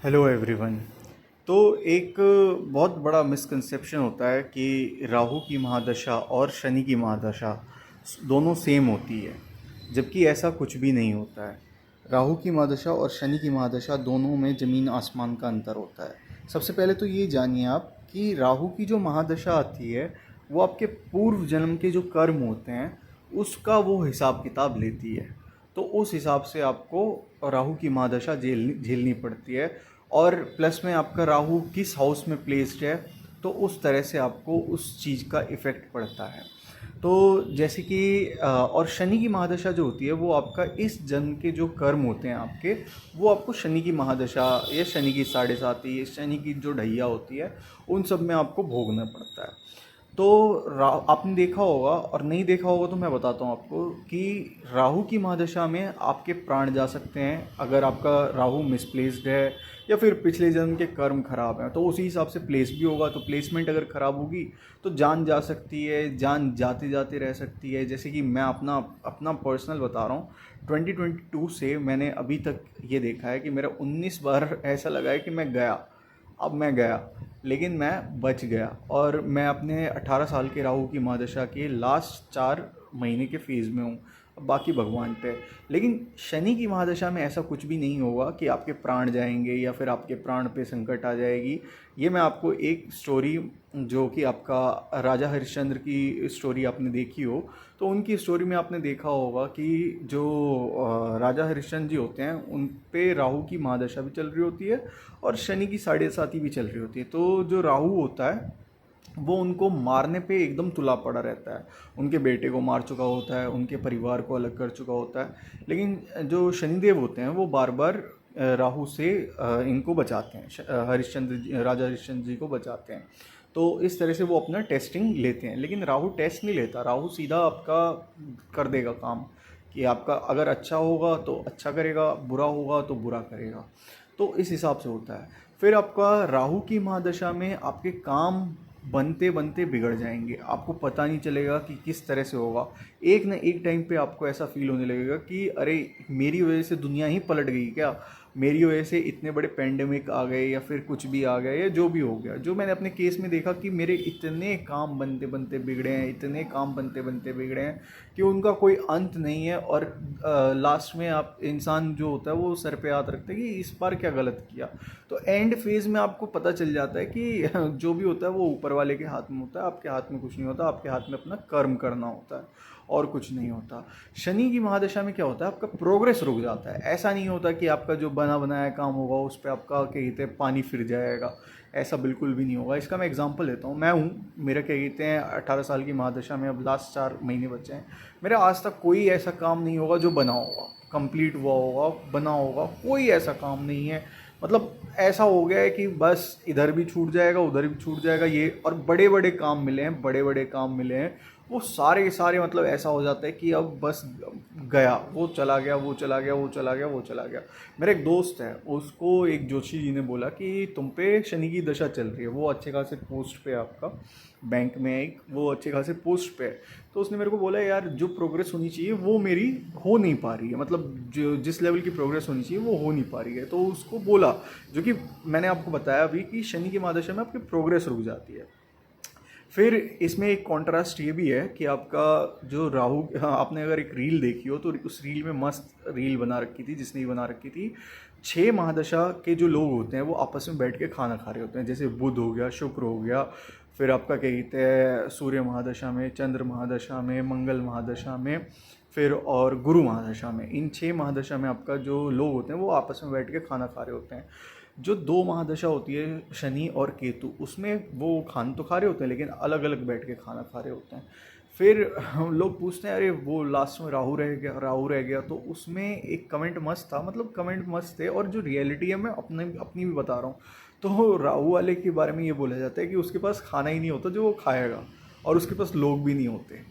Hello everyone. तो एक बहुत बड़ा मिसकंसेप्शन होता है कि राहु की महादशा और शनि की महादशा दोनों सेम होती है, जबकि ऐसा कुछ भी नहीं होता है। राहु की महादशा और शनि की महादशा दोनों में ज़मीन आसमान का अंतर होता है। सबसे पहले तो ये जानिए आप कि राहु की जो महादशा आती है वो आपके पूर्व जन्म के जो कर्म होते हैं उसका वो हिसाब किताब लेती है। तो उस हिसाब से आपको राहु की महादशा झेलनी पड़ती है। और प्लस में आपका राहु किस हाउस में प्लेस्ड है तो उस तरह से आपको उस चीज़ का इफ़ेक्ट पड़ता है। तो जैसे कि और शनि की महादशा जो होती है वो आपका इस जन्म के जो कर्म होते हैं आपके, वो आपको शनि की महादशा या शनि की साढ़े साती या शनि की जो ढैया होती है उन सब में आपको भोगना पड़ता है। तो आपने देखा होगा, और नहीं देखा होगा तो मैं बताता हूँ आपको कि राहु की महादशा में आपके प्राण जा सकते हैं अगर आपका राहु मिसप्लेस्ड है या फिर पिछले जन्म के कर्म खराब हैं। तो उसी हिसाब से प्लेस भी होगा, तो प्लेसमेंट अगर ख़राब होगी तो जान जा सकती है, जान जाते जाते रह सकती है। जैसे कि मैं अपना अपना पर्सनल बता रहा हूँ, 2022 से मैंने अभी तक ये देखा है कि मेरा 19 बार ऐसा लगा है कि मैं गया, अब मैं गया, लेकिन मैं बच गया। और मैं अपने 18 साल के राहु की महादशा के लास्ट 4 महीने के फेज़ में हूँ, अब बाकी भगवान पे। लेकिन शनि की महादशा में ऐसा कुछ भी नहीं होगा कि आपके प्राण जाएंगे या फिर आपके प्राण पे संकट आ जाएगी। ये मैं आपको एक स्टोरी, जो कि आपका राजा हरिश्चंद्र की स्टोरी आपने देखी हो, तो उनकी स्टोरी में आपने देखा होगा कि जो राजा हरिश्चंद्र जी होते हैं उन पे राहु की महादशा भी चल रही होती है और शनि की साढ़े साती भी चल रही होती है। तो जो राहु होता है वो उनको मारने पे एकदम तुला पड़ा रहता है। उनके बेटे को मार चुका होता है, उनके परिवार को अलग कर चुका होता है, लेकिन जो शनिदेव होते हैं वो बार बार राहु से इनको बचाते हैं, राजा हरिश्चंद्र जी को बचाते हैं। तो इस तरह से वो अपना टेस्टिंग लेते हैं, लेकिन राहु टेस्ट नहीं लेता। राहु सीधा आपका कर देगा काम, कि आपका अगर अच्छा होगा तो अच्छा करेगा, बुरा होगा तो बुरा करेगा। तो इस हिसाब से होता है। फिर आपका राहु की महादशा में आपके काम बनते बनते बिगड़ जाएंगे, आपको पता नहीं चलेगा कि किस तरह से होगा। एक ना एक टाइम पे आपको ऐसा फील होने लगेगा कि अरे मेरी वजह से दुनिया ही पलट गई क्या, मेरी वजह से इतने बड़े पेंडेमिक आ गए या फिर कुछ भी आ गया या जो भी हो गया। जो मैंने अपने केस में देखा कि मेरे इतने काम बनते बनते बिगड़े हैं, इतने काम बनते बनते बिगड़े हैं कि उनका कोई अंत नहीं है। और लास्ट में आप इंसान जो होता है वो सर पे हाथ रखता है कि इस बार क्या गलत किया। तो एंड फेज में आपको पता चल जाता है कि जो भी होता है वो ऊपर वाले के हाथ में होता है, आपके हाथ में कुछ नहीं होता। आपके हाथ में अपना कर्म करना होता है और कुछ नहीं होता। शनि की महादशा में क्या होता है, आपका प्रोग्रेस रुक जाता है। ऐसा नहीं होता कि आपका जो बना बनाया काम होगा उस पर आपका क्या कहते हैं पानी फिर जाएगा, ऐसा बिल्कुल भी नहीं होगा। इसका मैं एग्जांपल लेता हूँ, मैं हूँ, मेरा क्या कहते हैं 18 साल की महादशा में अब लास्ट 4 महीने बचे हैं। मेरा आज तक कोई ऐसा काम नहीं होगा जो बना होगा, कंप्लीट हुआ होगा, बना होगा, कोई ऐसा काम नहीं है। मतलब ऐसा हो गया है कि बस इधर भी छूट जाएगा उधर भी छूट जाएगा ये। और बड़े बड़े काम मिले हैं, बड़े बड़े काम मिले हैं, वो सारे के सारे मतलब ऐसा हो जाता है कि अब बस गया, वो चला गया, वो चला गया, वो चला गया, वो चला गया। मेरा एक दोस्त है, उसको एक जोशी जी ने बोला कि तुम पे शनि की दशा चल रही है, वो अच्छे खासे पोस्ट पे है आपका बैंक में, एक वो अच्छे खासे पोस्ट पे है। तो उसने मेरे को बोला यार जो प्रोग्रेस होनी चाहिए वो मेरी हो नहीं पा रही है, मतलब जो जिस लेवल की प्रोग्रेस होनी चाहिए वो हो नहीं पा रही है। तो उसको बोला, जो कि मैंने आपको बताया अभी कि शनि की महादशा में आपकी प्रोग्रेस रुक जाती है। फिर इसमें एक कॉन्ट्रास्ट ये भी है कि आपका जो राहु, हाँ, आपने अगर एक रील देखी हो तो उस रील में मस्त रील बना रखी थी, जिसने बना रखी थी 6 महादशा के जो लोग होते हैं वो आपस में बैठ के खाना खा रहे होते हैं। जैसे बुध हो गया, शुक्र हो गया, फिर आपका क्या कहते हैं सूर्य महादशा में, चंद्र महादशा में, मंगल महादशा में, फिर और गुरु महादशा में। इन 6 महादशा में आपका जो लोग होते हैं वो आपस में बैठ के खाना खा रहे होते हैं। जो 2 महादशा होती है शनि और केतु, उसमें वो खाना तो खा रहे होते हैं लेकिन अलग अलग बैठ के खाना खा रहे होते हैं। फिर हम लोग पूछते हैं अरे वो लास्ट में राहु रह गया, राहु रह गया। तो उसमें एक कमेंट मस्त था, मतलब कमेंट मस्त थे, और जो रियलिटी है मैं अपनी भी बता रहा हूँ। तो राहु वाले के बारे में ये बोला जाता है कि उसके पास खाना ही नहीं होता जो वो खाएगा, और उसके पास लोग भी नहीं होते,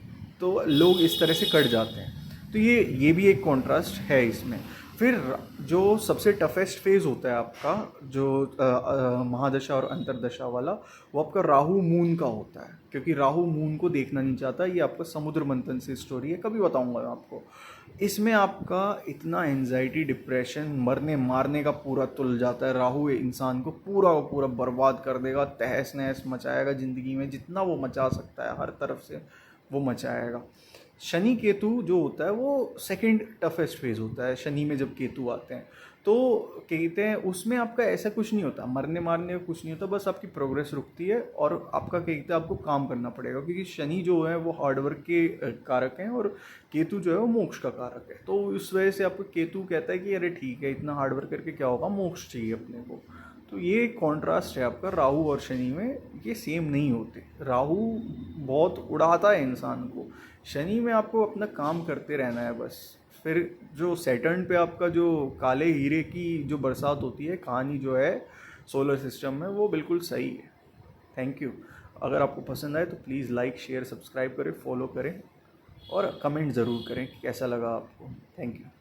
तो लोग इस तरह से कट जाते हैं। तो ये भी एक कॉन्ट्रास्ट है इसमें। फिर जो सबसे टफेस्ट फेज होता है आपका, जो महादशा और अंतरदशा वाला, वो आपका राहु मून का होता है, क्योंकि राहु मून को देखना नहीं चाहता। ये आपका समुद्र मंथन से स्टोरी है, कभी बताऊंगा मैं आपको। इसमें आपका इतना एंजाइटी, डिप्रेशन, मरने मारने का पूरा तुल जाता है। राहु इंसान को पूरा का पूरा बर्बाद कर देगा, तहस नहस मचाएगा ज़िंदगी में, जितना वो मचा सकता है हर तरफ से वो मचाएगा। शनि केतु जो होता है वो सेकंड टफेस्ट फेज होता है। शनि में जब केतु आते हैं तो कहते हैं उसमें आपका ऐसा कुछ नहीं होता, मरने मारने का कुछ नहीं होता, बस आपकी प्रोग्रेस रुकती है और आपका कहते हैं आपको काम करना पड़ेगा, क्योंकि शनि जो है वो हार्डवर्क के कारक हैं और केतु जो है वो मोक्ष का कारक है। तो उस वजह से आपको केतु कहता है कि अरे ठीक है, इतना हार्डवर्क करके क्या होगा, मोक्ष चाहिए अपने को। तो ये कॉन्ट्रास्ट है आपका राहु और शनि में, ये सेम नहीं होते। राहु बहुत उड़ाता है इंसान को, शनि में आपको अपना काम करते रहना है बस। फिर जो सैटर्न पे आपका जो काले हीरे की जो बरसात होती है, कहानी जो है सोलर सिस्टम में, वो बिल्कुल सही है। Thank you. अगर आपको पसंद आए तो प्लीज़ लाइक शेयर सब्सक्राइब करें, फॉलो करें और कमेंट ज़रूर करें कि कैसा लगा आपको। Thank you.